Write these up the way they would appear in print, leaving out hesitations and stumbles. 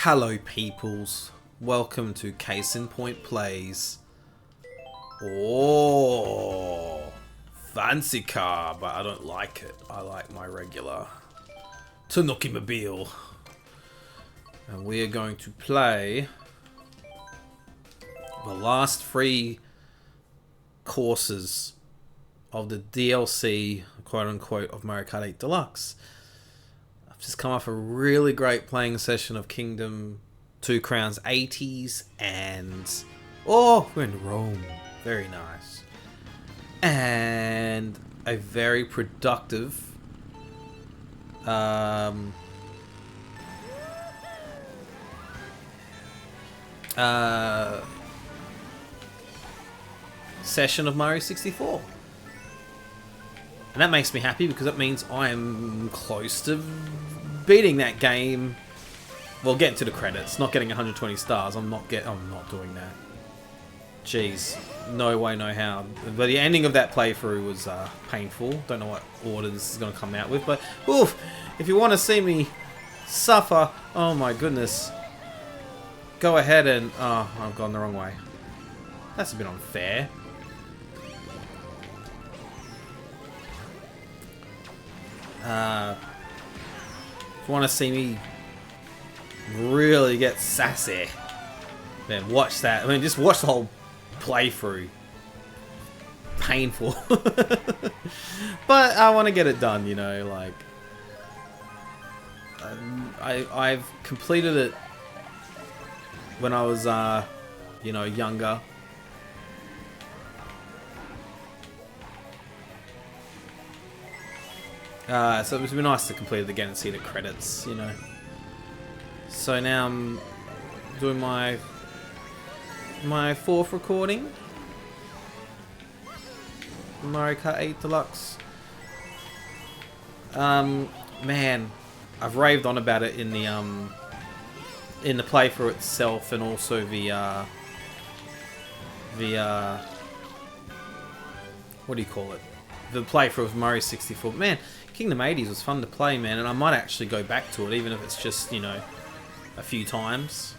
Hello peoples, welcome to Case in Point Plays. Oh, fancy car, but I don't like it. I like my regular Tanuki-mobile. And we are going to play the last 3 courses of the DLC, quote unquote, of Mario Kart 8 Deluxe. I've just come off a really great playing session of Kingdom 2 Crowns 80s and... oh, we're in Rome. Very nice. And a very productive... session of Mario 64. And that makes me happy because that means I am close to beating that game. Well, getting to the credits, not getting 120 stars. I'm not doing that. Jeez, no way, no how. But the ending of that playthrough was painful. Don't know what order this is going to come out with, but oof, if you want to see me suffer, oh my goodness, go ahead and... oh, I've gone the wrong way. That's a bit unfair. If you want to see me really get sassy, then watch that. I mean, just watch the whole playthrough. Painful. But I want to get it done, you know, like... I've completed it when I was, you know, younger. So it would be nice to complete it again and see the credits, you know. So now I'm doing my 4th recording. Mario Kart 8 Deluxe. Man, I've raved on about it in the playthrough itself, and also the what do you call it? The playthrough of Mario 64. Man, Kingdom 80s was fun to play, man, and I might actually go back to it, even if it's just, you know, a few times.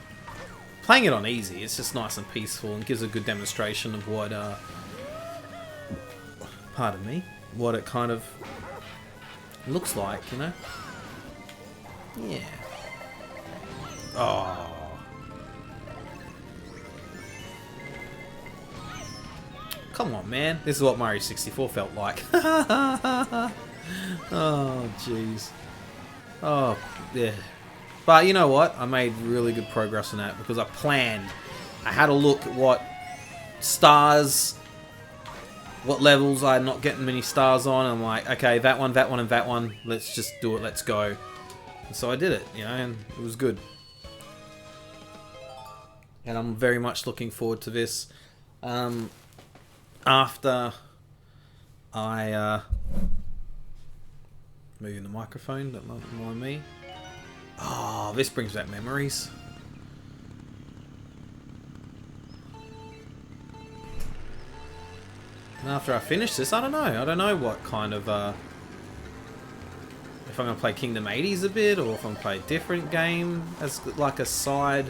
Playing it on easy, it's just nice and peaceful and gives a good demonstration of what, pardon me, what it kind of looks like, you know? Yeah. Oh. Come on, man. This is what Mario 64 felt like. Oh, jeez. Oh, yeah. But you know what? I made really good progress on that because I planned. I had a look at what stars, what levels I'm not getting many stars on. I'm like, okay, that one, and that one. Let's just do it. Let's go. And so I did it, you know, and it was good. And I'm very much looking forward to this. After I moving the microphone, don't mind me. Oh, this brings back memories. And after I finish this, I don't know. I don't know what kind of if I'm gonna play Kingdom 80s a bit, or if I'm gonna play a different game as like a side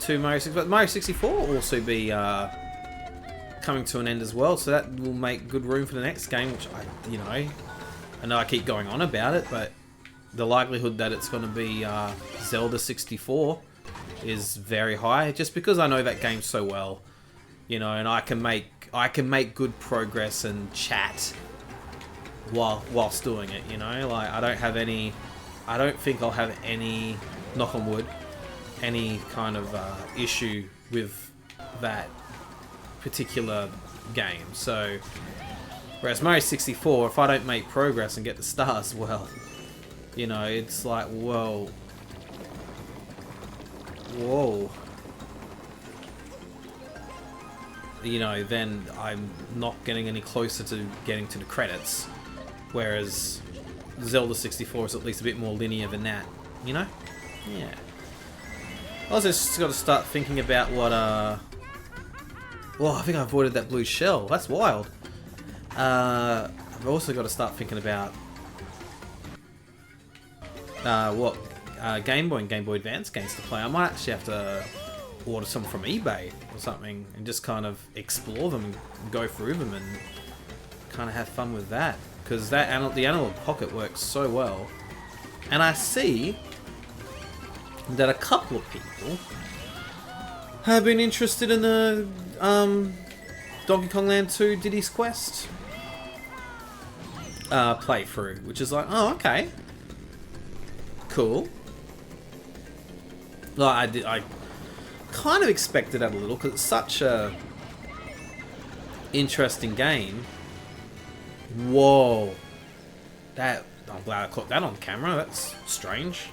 to Mario 64. But Mario 64 will also be coming to an end as well, so that will make good room for the next game, which I know I keep going on about it, but the likelihood that it's going to be Zelda 64 is very high, just because I know that game so well, you know, and I can make good progress and chat whilst doing it, you know. Like, I don't think I'll have any, knock on wood, any kind of issue with that particular game. So whereas Mario 64, if I don't make progress and get the stars, well, you know, it's like, whoa, you know, then I'm not getting any closer to getting to the credits, whereas Zelda 64 is at least a bit more linear than that, you know. Yeah, I also just got to start thinking about what well, I think I avoided that blue shell. That's wild. I've also got to start thinking about what Game Boy and Game Boy Advance games to play. I might actually have to order some from eBay or something and just kind of explore them and go through them and kind of have fun with that, because the Analog Pocket works so well. And I see that a couple of people have been interested in the Donkey Kong Land 2 Diddy's Quest playthrough, which is like, oh, okay, cool. Like, I kind of expected that a little, because it's such a interesting game. Whoa, I'm glad I caught that on camera. That's strange.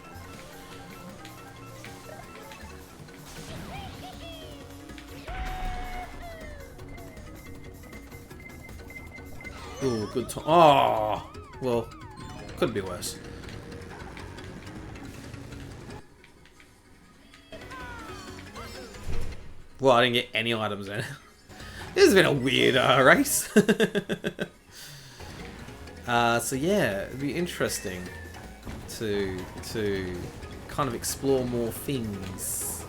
Ooh, good time. Oh, well, could be worse. Well, I didn't get any items in. This has been a weird race. So yeah, it'd be interesting to kind of explore more things,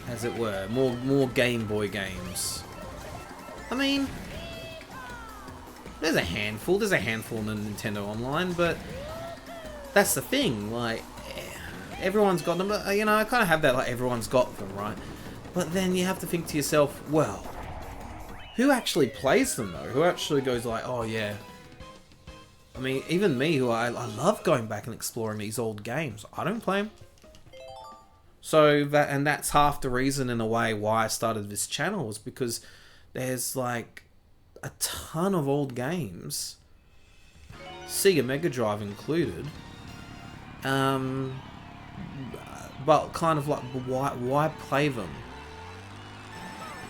as it were, more Game Boy games. I mean, there's a handful on the Nintendo Online, but that's the thing, like, everyone's got them. You know, I kind of have that, like, everyone's got them, right? But then you have to think to yourself, well, who actually plays them, though? Who actually goes like, oh yeah. I mean, even me, who I love going back and exploring these old games. I don't play them. So, that's half the reason, in a way, why I started this channel, was because there's, like, a ton of old games, Sega Mega Drive included, but kind of like, why play them?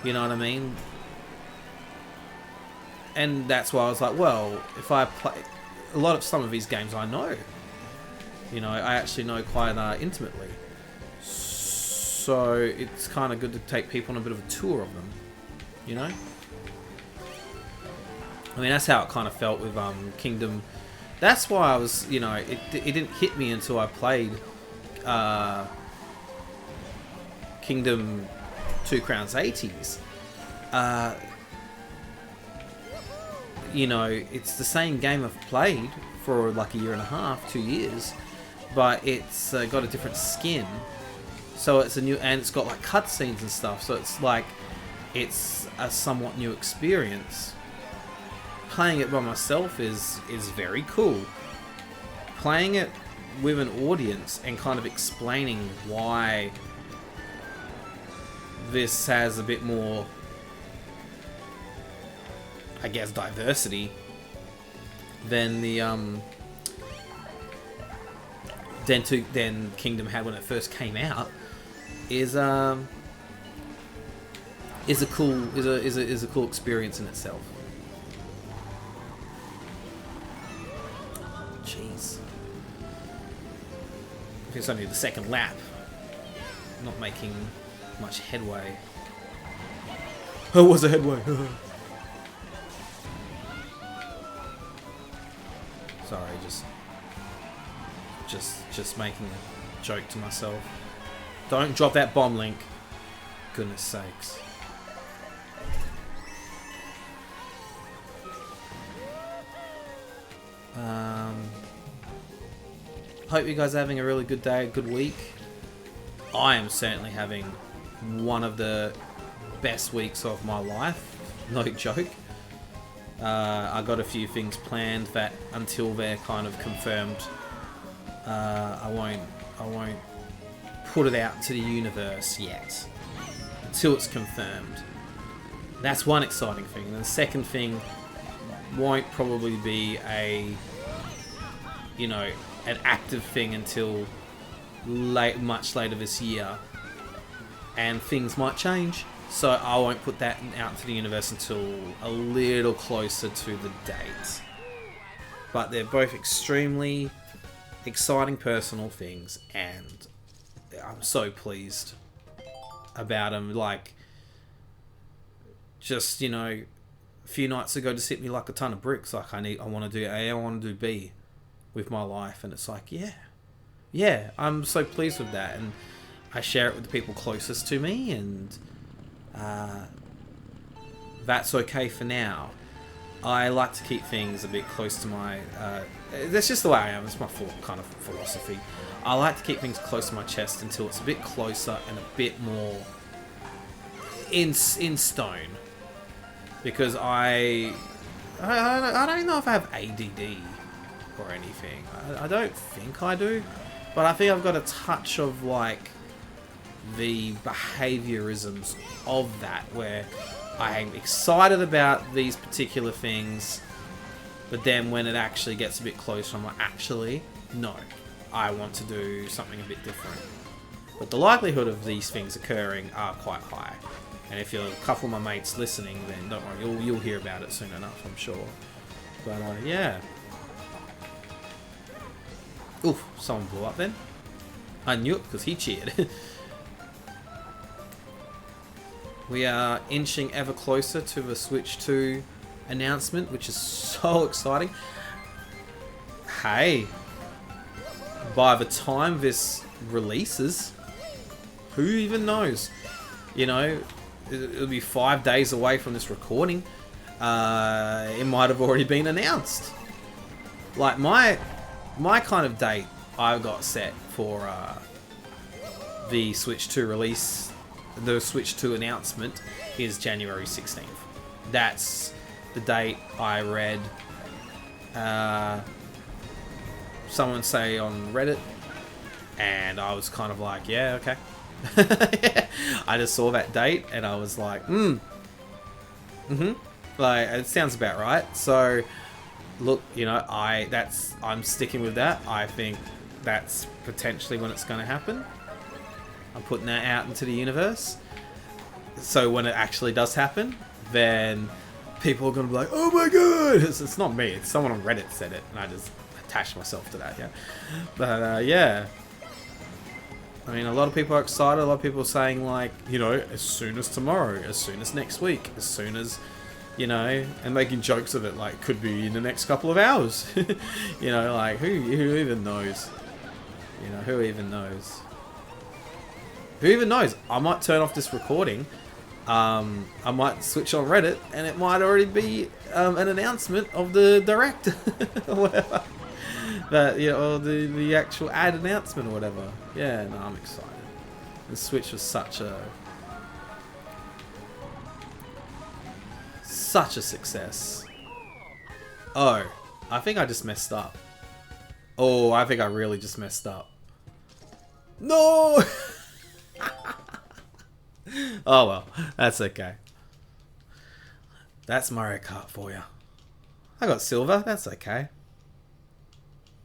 You know what I mean? And that's why I was like, well, if I play some of these games, I know. You know, I actually know quite intimately. So it's kind of good to take people on a bit of a tour of them. You know? I mean, that's how it kind of felt with Kingdom. That's why I was, you know, it didn't hit me until I played Kingdom 2 Crowns 80s. You know, it's the same game I've played for like a year and a half, 2 years, but it's got a different skin. So it's a new, and it's got like cutscenes and stuff. So it's like, it's a somewhat new experience. Playing it by myself is very cool. Playing it with an audience and kind of explaining why this has a bit more, I guess, diversity than the than Kingdom had when it first came out is a cool experience in itself. Jeez, I think it's only the second lap. Not making much headway. Oh, it was a headway. Sorry, just making a joke to myself. Don't drop that bomb, Link. Goodness sakes. Hope you guys are having a really good day, a good week. I am certainly having one of the best weeks of my life. No joke. I got a few things planned that, until they're kind of confirmed, I won't put it out to the universe yet until it's confirmed. That's one exciting thing. And the second thing won't probably be an active thing until much later this year, and things might change. So I won't put that out to the universe until a little closer to the date. But they're both extremely exciting personal things, and I'm so pleased about them. Like, just, a few nights ago just hit me like a ton of bricks. Like, I want to do A, I want to do B with my life, and it's like, yeah, yeah, I'm so pleased with that, and I share it with the people closest to me, and that's okay for now. I like to keep things a bit close to my... that's just the way I am. It's my kind of philosophy. I like to keep things close to my chest until it's a bit closer and a bit more in stone. Because I don't know if I have ADD or anything. I don't think I do. But I think I've got a touch of, like, the behaviourisms of that, where I'm excited about these particular things, but then when it actually gets a bit closer, I'm like, actually, no, I want to do something a bit different. But the likelihood of these things occurring are quite high. And if you're a couple of my mates listening, then don't worry, you'll hear about it soon enough, I'm sure. But yeah. Oof, someone blew up then. I knew it because he cheered. We are inching ever closer to the Switch 2 announcement, which is so exciting. Hey, by the time this releases, who even knows? You know, it'll be 5 days away from this recording. It might have already been announced. Like my kind of date I've got set for the Switch 2 release, the Switch 2 announcement, is January 16th. That's the date I read someone say on Reddit, and I was kind of like, yeah, okay. I just saw that date and I was like, like, it sounds about right. So look, you know, I'm sticking with that. I think that's potentially when it's going to happen. I'm putting that out into the universe. So when it actually does happen, then people are going to be like, oh my god! It's not me, it's someone on Reddit said it, and I just attached myself to that, yeah. But yeah. I mean, a lot of people are excited. A lot of people are saying, like, you know, as soon as tomorrow, as soon as next week, as soon as, you know, and making jokes of it, like, could be in the next couple of hours. You know, like, who even knows? You know, who even knows? Who even knows? I might turn off this recording. I might switch on Reddit, and it might already be an announcement of the direct or whatever. That, you know, or the actual ad announcement or whatever. Yeah, no, I'm excited. The Switch was such a success. Oh, I think I just messed up. Oh, I think I really just messed up. No! Oh well, that's okay. That's Mario Kart for you. I got silver, that's okay.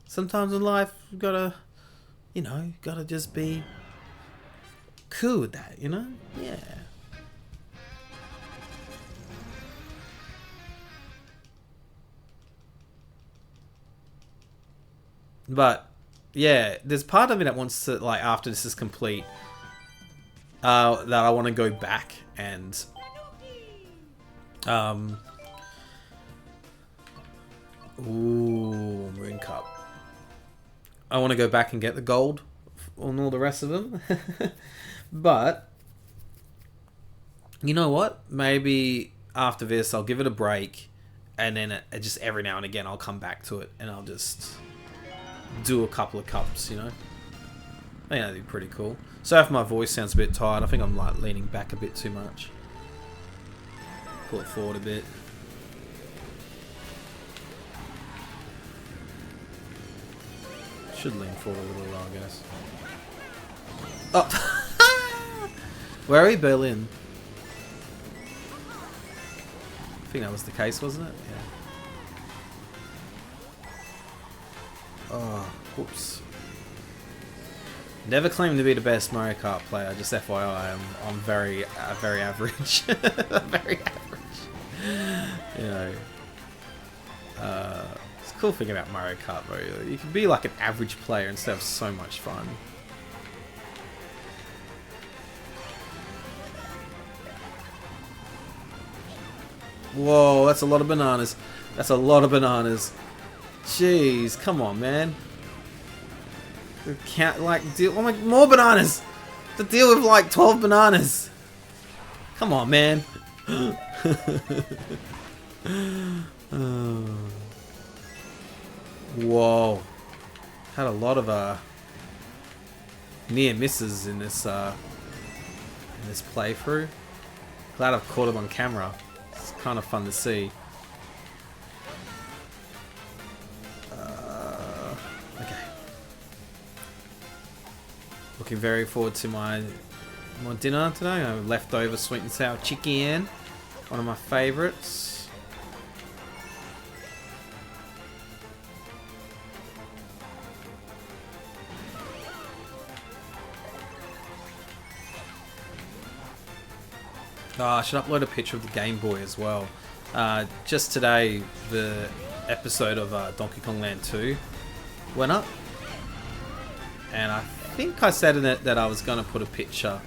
Sometimes in life, you gotta, you know, gotta just be cool with that, you know? Yeah. But, yeah, there's part of me that wants to, like, after this is complete, that I want to go back and, ooh, Moon Cup. I want to go back and get the gold on all the rest of them. But, you know what? Maybe after this, I'll give it a break, and then just every now and again, I'll come back to it, and I'll just do a couple of cups, you know? I think that'd be pretty cool. So if my voice sounds a bit tired, I think I'm like leaning back a bit too much. Pull it forward a bit. Should lean forward a little, I guess. Oh! Where are we? Berlin. I think that was the case, wasn't it? Yeah. Oh, whoops. Never claimed to be the best Mario Kart player, just FYI, I'm very average. Very average. You know. It's a cool thing about Mario Kart, though. You can be like an average player and still have so much fun. Whoa, that's a lot of bananas. That's a lot of bananas. Jeez, come on, man. Can't like deal. Oh my, more bananas. To deal with like 12 bananas. Come on, man. Oh. Whoa. Had a lot of near misses in this playthrough. Glad I've caught them on camera. It's kind of fun to see. Okay. Looking very forward to my dinner today. Leftover sweet and sour chicken. One of my favourites. Oh, I should upload a picture of the Game Boy as well. Just today, the episode of Donkey Kong Land 2 went up. And I think I said in it that I was going to put a picture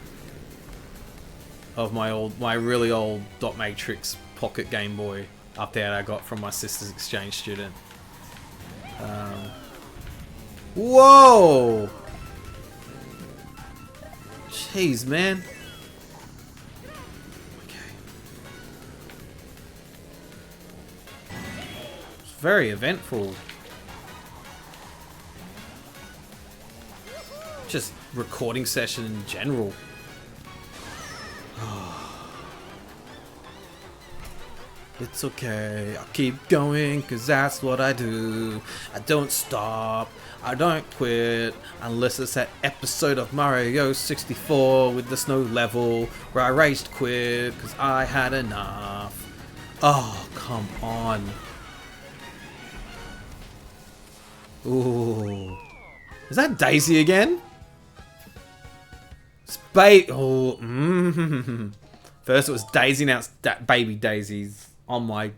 of my really old dot matrix pocket Game Boy up there that I got from my sister's exchange student. Whoa! Jeez, man. Very eventful. Just recording session in general. It's okay, I'll keep going, cause that's what I do. I don't stop, I don't quit, unless it's that episode of Mario 64 with the snow level, where I raged quit, cause I had enough. Oh, come on. Ooh. Is that Daisy again? Oh, First it was Daisy, now it's baby Daisy's on my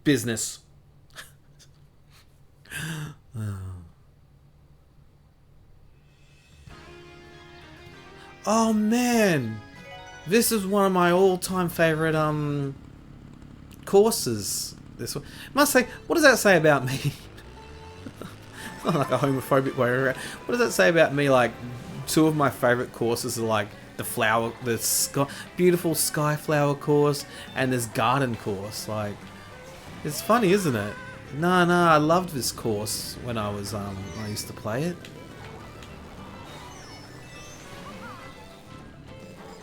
business. Oh man, this is one of my all-time favorite courses. This one, must say, what does that say about me? Not like a homophobic way around. What does that say about me? Like, two of my favorite courses are like the beautiful sky flower course and this garden course. Like, it's funny, isn't it? No, I loved this course when I was I used to play it.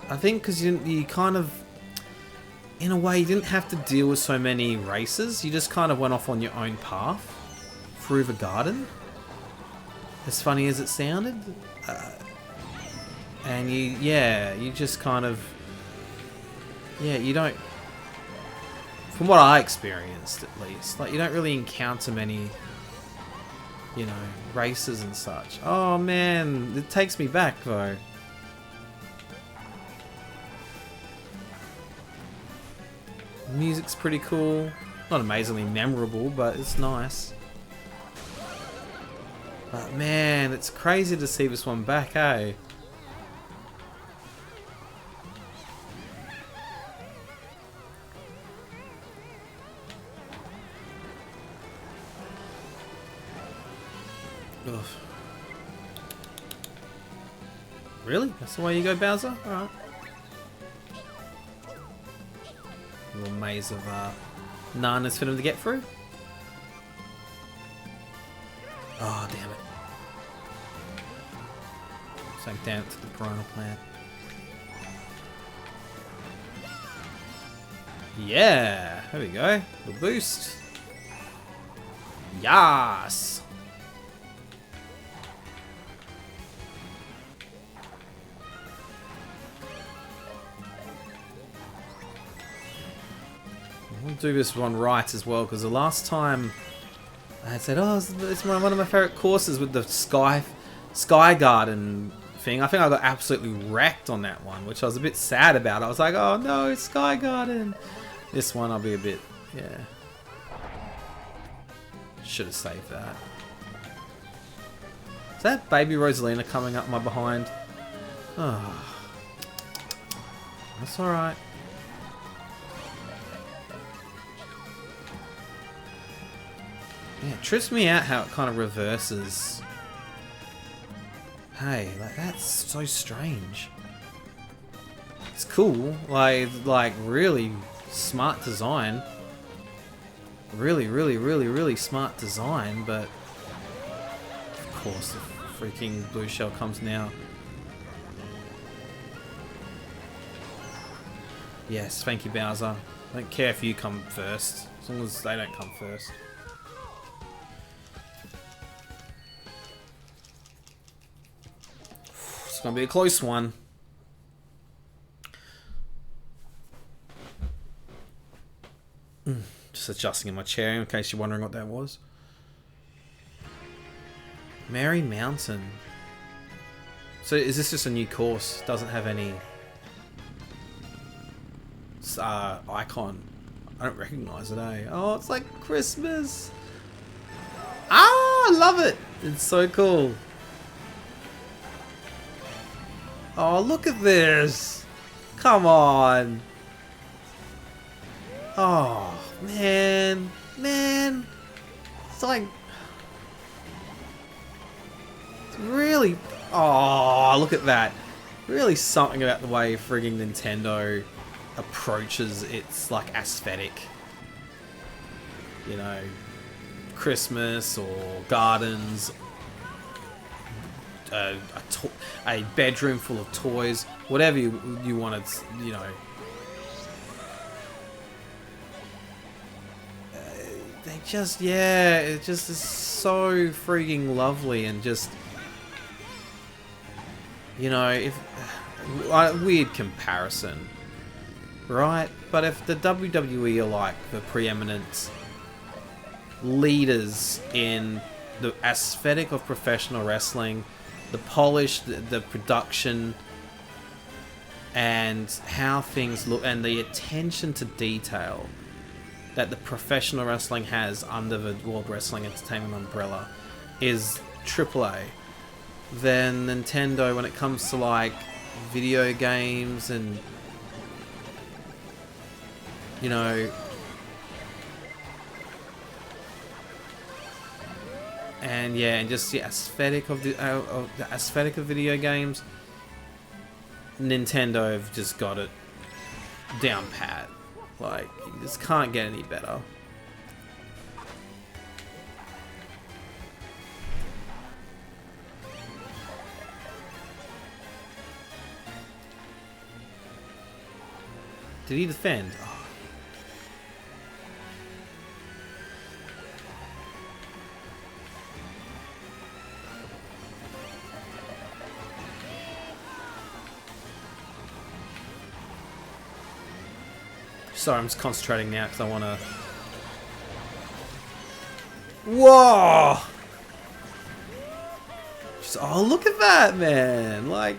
I think because you kind of, in a way, you didn't have to deal with so many races. You just kind of went off on your own path through the garden. As funny as it sounded. And you just kind of, you don't, from what I experienced at least, like you don't really encounter many, races and such. Oh man, it takes me back though. The music's pretty cool. Not amazingly memorable, but it's nice. But man, it's crazy to see this one back, eh? Ugh. Really? That's the way you go, Bowser? Alright. Little maze of nanas for them to get through. Oh, damn it. Sank down to the piranha plant. Yeah! There we go. The boost. Yas! I'll do this one right as well, because the last time I had said, oh, it's one of my favourite courses with the Sky Garden thing. I think I got absolutely wrecked on that one, which I was a bit sad about. I was like, oh no, it's Sky Garden. This one I'll be a bit, should have saved that. Is that baby Rosalina coming up my behind? Oh, that's alright. Yeah, it trips me out how it kind of reverses Hey, like that's so strange. It's cool, like really smart design. Really smart design, but of course the freaking blue shell comes now. Yes, thank you, Bowser. I don't care if you come first, as long as they don't come first. It's gonna be a close one. Just adjusting in my chair in case you're wondering what that was. Merry Mountain. So is this just a new course? Doesn't have any icon. I don't recognize it, eh? Oh, it's like Christmas. Ah, I love it. It's so cool. Oh, look at this. Come on. Oh, man. Man. It's like... It's really... Oh, look at that. Really something about the way frigging Nintendo approaches its, like, aesthetic. You know, Christmas or gardens. A bedroom full of toys. Whatever you wanted, you know. They just, yeah, it just is so freaking lovely and just, you know, if weird comparison, right? But if the WWE are like the preeminent leaders in the aesthetic of professional wrestling, the polish, the production, and how things look, and the attention to detail that the professional wrestling has under the World Wrestling Entertainment umbrella is AAA, then Nintendo, when it comes to like video games and, you know, and yeah, and just the aesthetic of the aesthetic of video games, Nintendo have just got it down pat. Like, you just can't get any better. Did he defend? Oh. Sorry, I'm just concentrating now because I want to... Whoa! Just, oh, look at that, man! Like,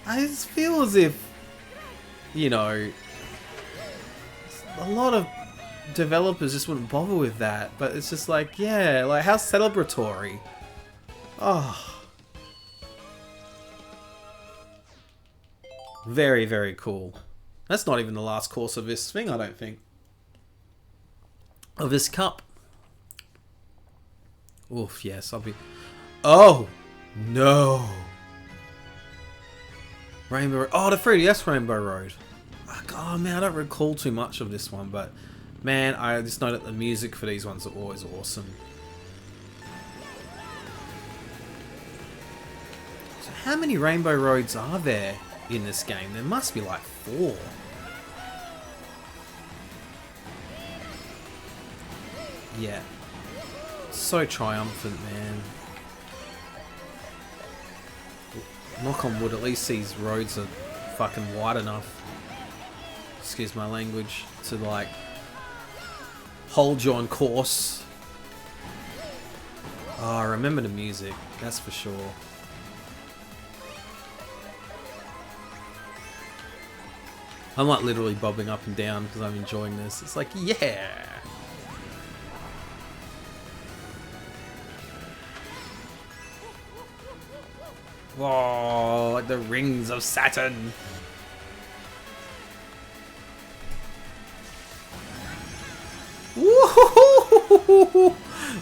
I just feel as if, you know, a lot of developers just wouldn't bother with that, but it's just like, yeah, like, how celebratory. Oh. Very, very cool. That's not even the last course of this thing, I don't think. Of this cup. Oof, yes, I'll be... Oh! No! Rainbow... Oh, the 3DS Rainbow Road. Oh, man, I don't recall too much of this one, but... Man, I just know that the music for these ones are always awesome. So how many Rainbow Roads are there in this game? There must be like 4. Yeah. So triumphant, man. Knock on wood, at least these roads are fucking wide enough, excuse my language, to like hold you on course. Oh, I remember the music, that's for sure. I'm like literally bobbing up and down because I'm enjoying this. It's like, yeah! Whoa, like the rings of Saturn.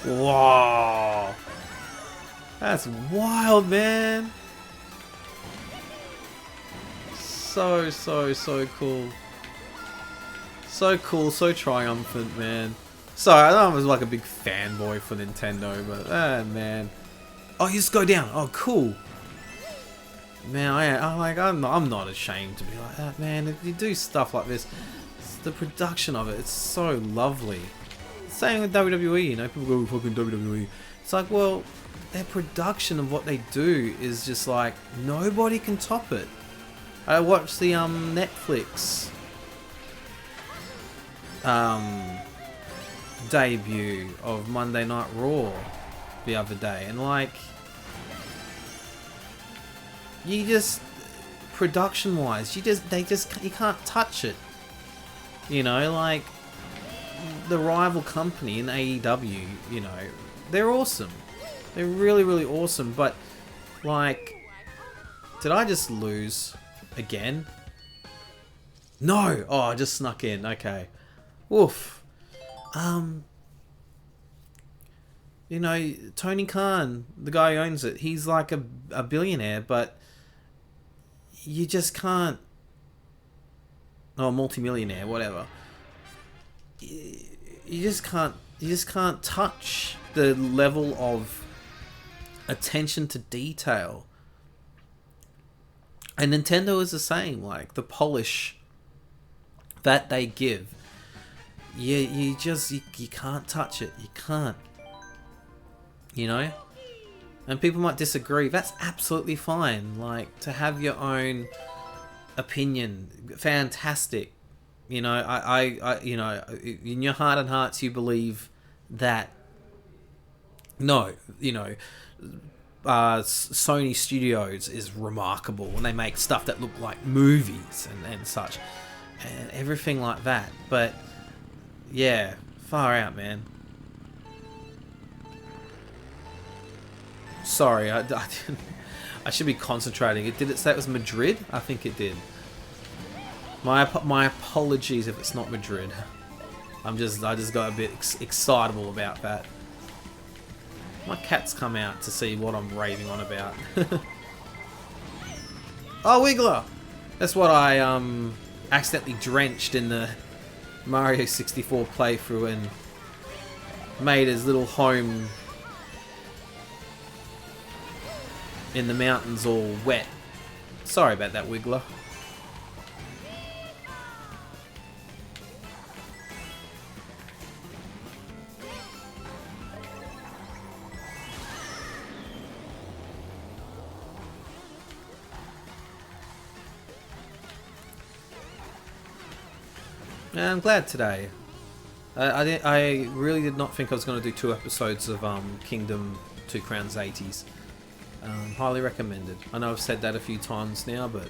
Whoa! That's wild, man. So cool. So cool, so triumphant, man. Sorry, I know I was like a big fanboy for Nintendo, but man. Oh, you just go down. Oh, cool. Man, I'm not ashamed to be like that, man. If you do stuff like this, the production of it, it's so lovely. Same with WWE, you know, people go, fucking WWE. It's like, well, their production of what they do is just like, nobody can top it. I watched the Netflix debut of Monday Night Raw the other day, and like, you just, production wise, you can't touch it. You know, like, the rival company in AEW, you know, they're awesome. They're really, really awesome, but like, did I just lose again? No! Oh, I just snuck in. Okay. Oof. You know, Tony Khan, the guy who owns it, he's like a billionaire, but you just can't... Oh, multimillionaire, whatever. You just can't touch the level of attention to detail. And Nintendo is the same, like the polish that they give. You can't touch it. You can't. You know? And people might disagree. That's absolutely fine. Like, to have your own opinion, fantastic. You know, I you know, in your heart and hearts you believe that, no, you know, Sony Studios is remarkable when they make stuff that look like movies and such, and everything like that. But yeah, far out, man. Sorry, I didn't. I should be concentrating. Did it say it was Madrid? I think it did. My apologies if it's not Madrid. I just got a bit excitable about that. My cat's come out to see what I'm raving on about. Oh, Wiggler! That's what I accidentally drenched in the Mario 64 playthrough and made his little home in the mountains all wet. Sorry about that, Wiggler. Yeah, I'm glad today. I really did not think I was going to do 2 episodes of Kingdom 2 Crowns 80s. Highly recommended. I know I've said that a few times now, but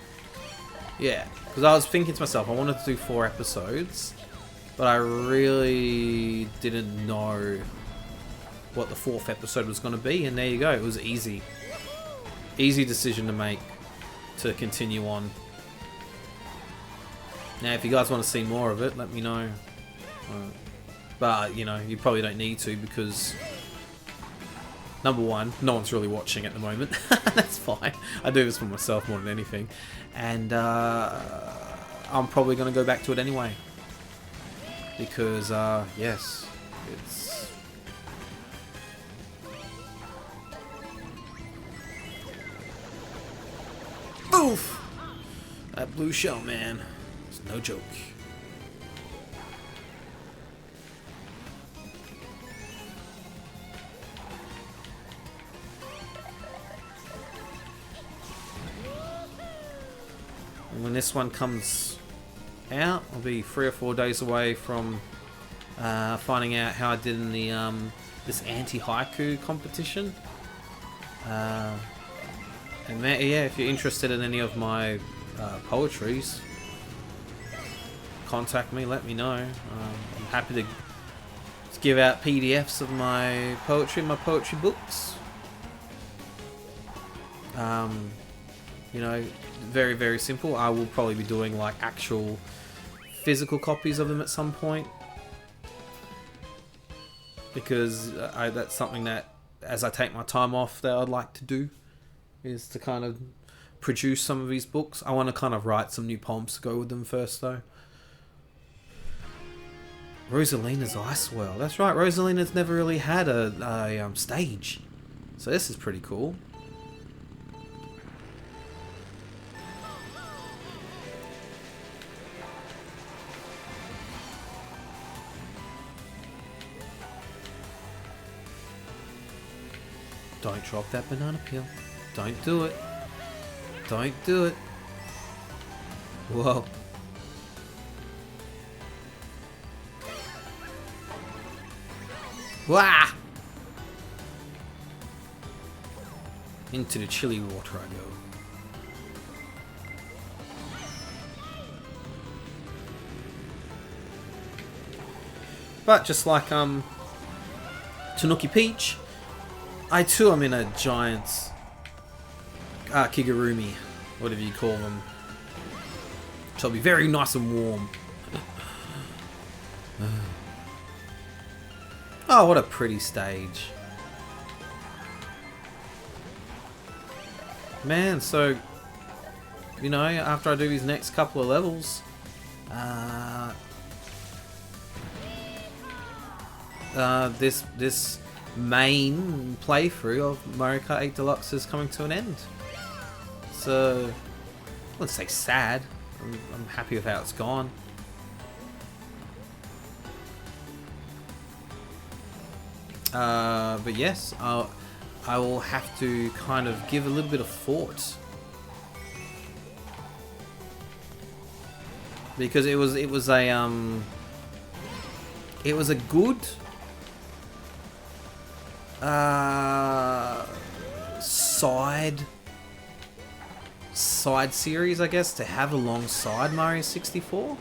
yeah, because I was thinking to myself, I wanted to do 4 episodes, but I really didn't know what the 4th episode was going to be, and there you go. It was easy decision to make, to continue on. Now, if you guys want to see more of it, let me know. But, you know, you probably don't need to, because number one, no one's really watching at the moment. That's fine. I do this for myself more than anything. And I'm probably going to go back to it anyway. Because, yes, it's... Oof! That blue shell, man. It's no joke. And when this one comes out, I'll be 3 or 4 days away from finding out how I did in the this anti-haiku competition. And yeah, if you're interested in any of my poetries, contact me, let me know. I'm happy to give out PDFs of my poetry, my poetry books. You know, very, very simple. I will probably be doing like actual physical copies of them at some point, because that's something that as I take my time off, that I'd like to do, is to kind of produce some of these books. I want to kind of write some new poems to go with them first, though. Rosalina's Ice World. That's right, Rosalina's never really had a stage. So this is pretty cool. Don't drop that banana peel. Don't do it. Don't do it. Whoa. Wah! Into the chilly water I go. But just like Tanuki Peach, I too am in a giant kigurumi, whatever you call them. So it'll be very nice and warm. Oh, what a pretty stage. Man, so, you know, after I do these next couple of levels, this main playthrough of Mario Kart 8 Deluxe is coming to an end. So, I wouldn't say sad. I'm happy with how it's gone. But yes, I will have to kind of give a little bit of thought, because it was a good side series, I guess, to have alongside Mario 64.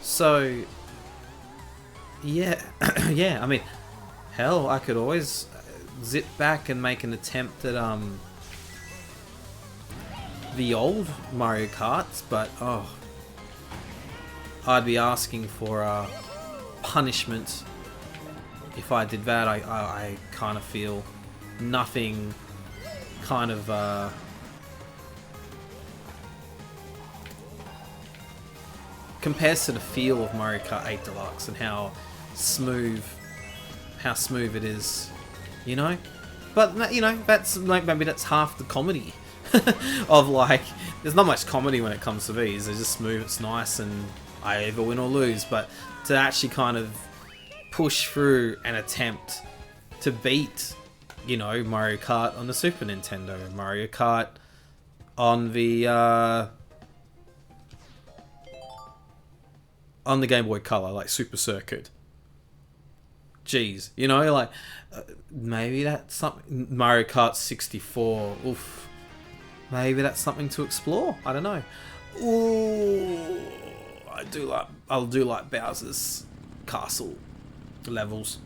So yeah, yeah. I mean, hell, I could always zip back and make an attempt at the old Mario Karts, but oh, I'd be asking for punishment if I did that. I kind of feel nothing kind of compares to the feel of Mario Kart 8 Deluxe and how smooth it is, you know. But you know, that's like, maybe that's half the comedy of, like, there's not much comedy when it comes to these. They're just smooth, it's nice, and I either win or lose. But to actually kind of push through an attempt to beat, you know, Mario Kart on the Super Nintendo, Mario Kart on the Game Boy Color, like Super Circuit. Jeez, you know, like, maybe that's something. Mario Kart 64, oof. Maybe that's something to explore. I don't know. Ooh, I'll do like Bowser's Castle levels.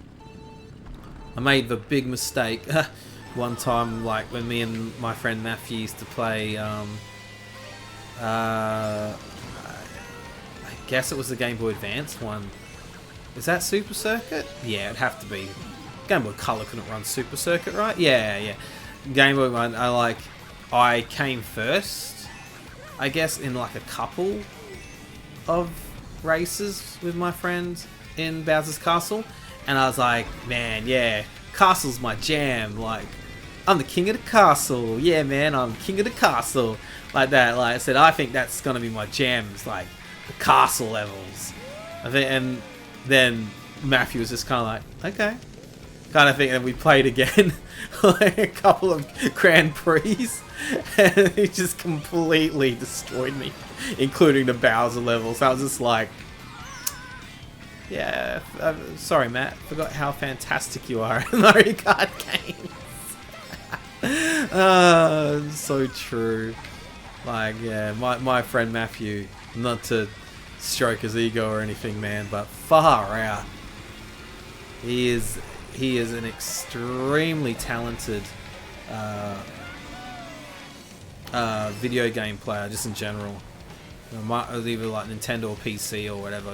I made the big mistake one time, like when me and my friend Matthew used to play. I guess it was the Game Boy Advance one. Is that Super Circuit? Yeah, it'd have to be. Game Boy Color couldn't run Super Circuit, right? Yeah, yeah. Game Boy one, I came first, I guess, in like a couple of races with my friends in Bowser's Castle, and I was like, man, yeah, Castle's my jam. Like, I'm the king of the castle. Yeah, man, I'm king of the castle. Like that. Like I said, I think that's gonna be my jam. It's like the castle levels. I think, and then Matthew was just kind of like, okay, kind of thing. And we played again, like a couple of Grand Prix, and he just completely destroyed me, including the Bowser levels. I was just like, yeah, sorry, Matt, forgot how fantastic you are in Mario Kart games. So true. Like, yeah, my friend Matthew, not to stroke his ego or anything, man, but far out. He is an extremely talented video game player, just in general. Either like Nintendo or PC or whatever.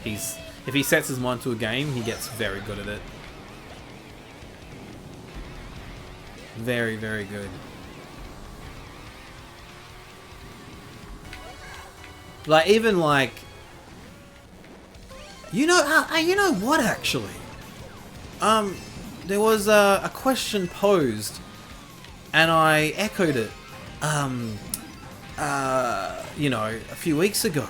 If he sets his mind to a game, he gets very good at it. Very, very good. Like, even like... You know what, actually? There was a question posed, and I echoed it, you know, a few weeks ago.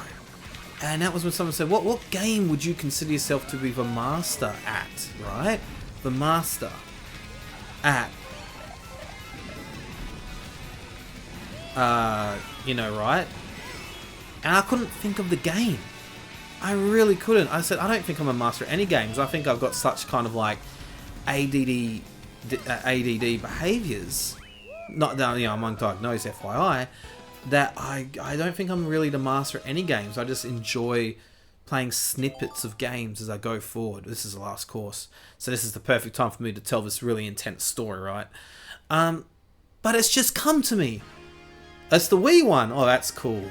And that was when someone said, what game would you consider yourself to be the master at, right? The master at. You know, right? And I couldn't think of the game. I really couldn't. I said, I don't think I'm a master at any games. I think I've got such kind of like ADD behaviours, not that, you know, I'm undiagnosed, FYI, that I don't think I'm really the master at any games. I just enjoy playing snippets of games as I go forward. This is the last course, so this is the perfect time for me to tell this really intense story, right? But it's just come to me. It's the Wii one. Oh, that's cool.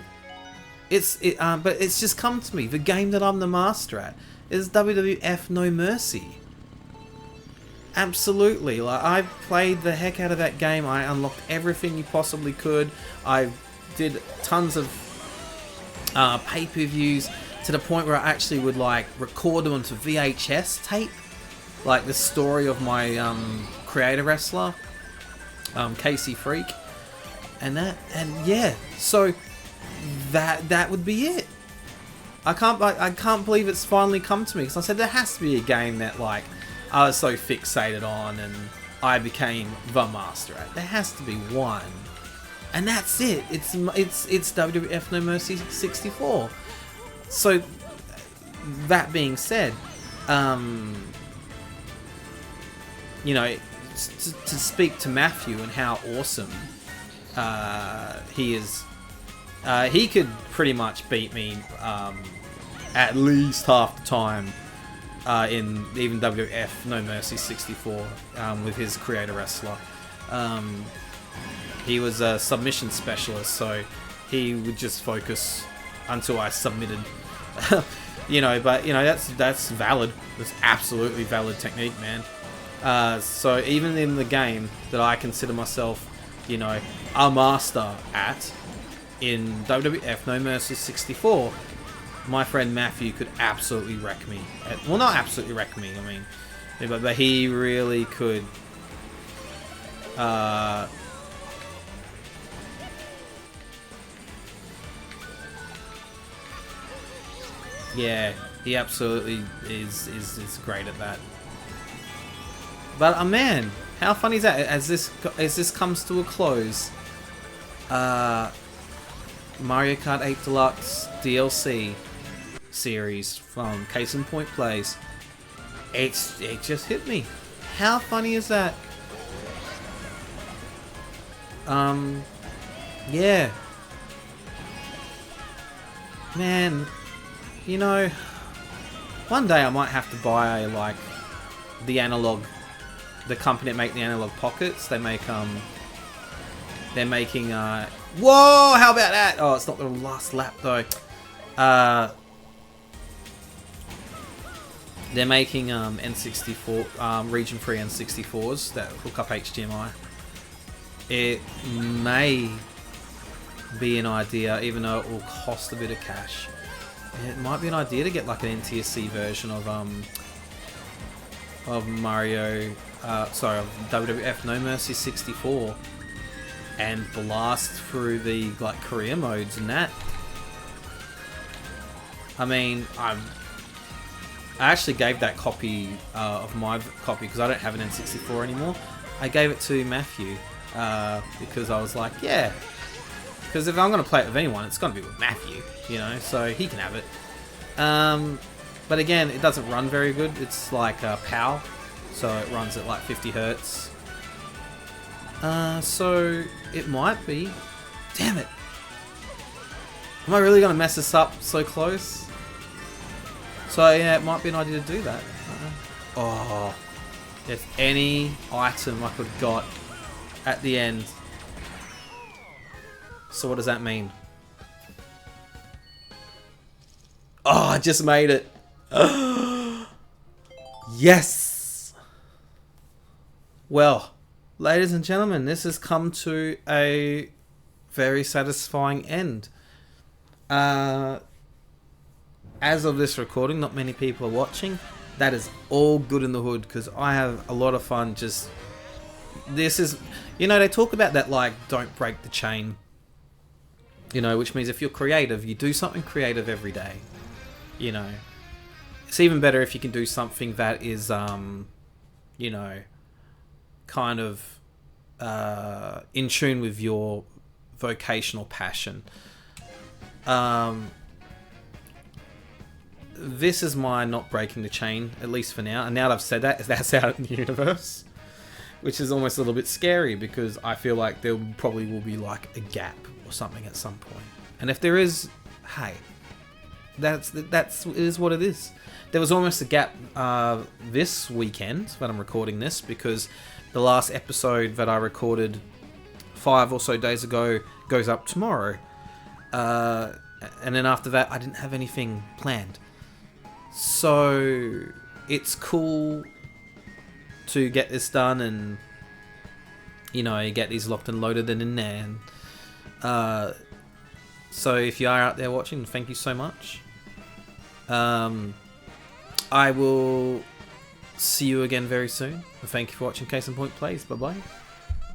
But it's just come to me. The game that I'm the master at is WWF No Mercy. Absolutely. Like, I played the heck out of that game. I unlocked everything you possibly could. I did tons of pay-per-views to the point where I actually would like record them onto VHS tape, like the story of my creator wrestler, Casey Freak, and yeah. So that would be it. I can't believe it's finally come to me, because I said there has to be a game that like I was so fixated on and I became the master at. There has to be one, and that's it. It's WWF No Mercy 64. So that being said, you know, to speak to Matthew and how awesome he is. He could pretty much beat me at least half the time in even WWF No Mercy 64 with his creator wrestler. He was a submission specialist, so he would just focus until I submitted. You know, but you know, that's valid. That's absolutely valid technique, man. So even in the game that I consider myself, you know, a master at, in WWF No Mercy 64, my friend Matthew could absolutely wreck me. Well, not absolutely wreck me, I mean, but he really could. Yeah, he absolutely is great at that. But man, how funny is that? As this comes to a close, Mario Kart 8 Deluxe DLC series from Case in Point Plays. It just hit me. How funny is that? Yeah. Man, you know, one day I might have to buy like the company that make the analog pockets. They're making whoa, how about that? Oh, it's not the last lap though. They're making N64 region 3 N64s that hook up HDMI. It may be an idea, even though it will cost a bit of cash. It might be an idea to get like an NTSC version of Mario, sorry, of WWF No Mercy 64, and blast through the like career modes and that. I mean, I actually gave that copy of my copy, because I don't have an N64 anymore. I gave it to Matthew because I was like, yeah, because if I'm going to play it with anyone, it's going to be with Matthew, you know, so he can have it. But again, it doesn't run very good. It's like PAL, so it runs at like 50 hertz. So it might be. Damn it! Am I really going to mess this up so close? So yeah, it might be an idea to do that. Oh, if any item I could have got at the end. So what does that mean? Oh, I just made it. Yes! Well, ladies and gentlemen, this has come to a very satisfying end. As of this recording, not many people are watching. That is all good in the hood, because I have a lot of fun just... This is... You know, they talk about that, like, don't break the chain. You know, which means if you're creative, you do something creative every day. You know. It's even better if you can do something that is, you know, kind of in tune with your vocational passion. This is my not breaking the chain, at least for now. And now that I've said that, that's out in the universe. Which is almost a little bit scary, because I feel like there probably will be like a gap or something at some point. And if there is, hey, it is what it is. There was almost a gap this weekend that I'm recording this, because the last episode that I recorded 5 or so days ago goes up tomorrow. And then after that, I didn't have anything planned. So it's cool to get this done and, you know, get these locked and loaded and in there. And, so if you are out there watching, thank you so much. I will see you again very soon. Thank you for watching Case in Point Plays. Bye bye.